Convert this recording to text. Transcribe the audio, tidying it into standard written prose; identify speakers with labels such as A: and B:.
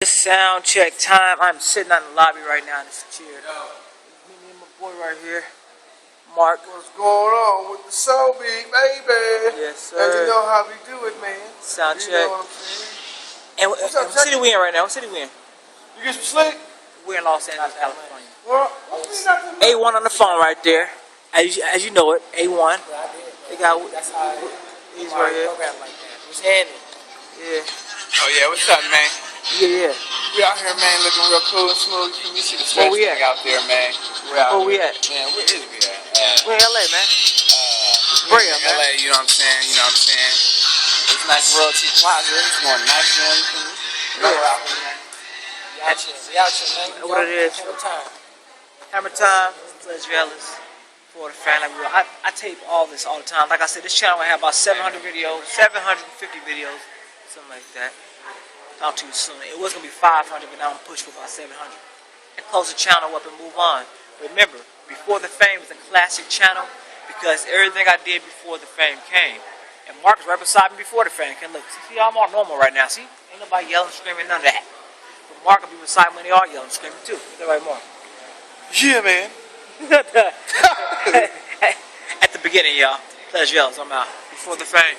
A: Sound check time. I'm sitting on the lobby right now in this chair. Me and my boy right here, Mark.
B: What's going on with the soul beat, baby?
A: Yes, sir.
B: And you know how we do it, man.
A: Sound
B: you
A: check.
B: know what I'm saying?
A: And what city we in right now? What city we in?
B: You get some sleep?
A: We're in Los Angeles, California.
B: Well,
A: A1 on the phone right there. As you know it, A1. They got he's right here.
C: What's happening?
A: Yeah.
B: oh yeah, what's up, man?
A: Yeah.
B: We out here, man, looking real cool and smooth. You see the
A: Where
B: stretch
A: we
B: thing
A: at?
B: out there, man. We're out
A: Where we
B: here.
A: at?
B: Man, where is we at?
A: We're in LA, man.
B: Brea,
A: Brea, man.
B: LA, you know what I'm saying? You know what I'm saying? It's nice Royalty Plaza. It's more nice, man. You know we're out here, man.
C: We out here, man.
A: What it is.
C: What time?
A: Hammer time, Pleasure Ellis, for the family. I tape all this all the time. Like I said, this channel will have about 700 videos, 750 videos, something like that. Talk to you soon. It was going to be 500, but now I'm pushing for about 700. And close the channel up and move on. Remember, Before the Fame was a classic channel because everything I did before the fame came. And Mark is right beside me before the fame came. Look, see, I'm all normal right now. See, ain't nobody yelling, screaming, none of that. But Mark will be beside me when they are yelling, screaming too. Is that right, Mark?
B: Yeah, man.
A: At the beginning, y'all. Pleasure, I'm out. Before the Fame.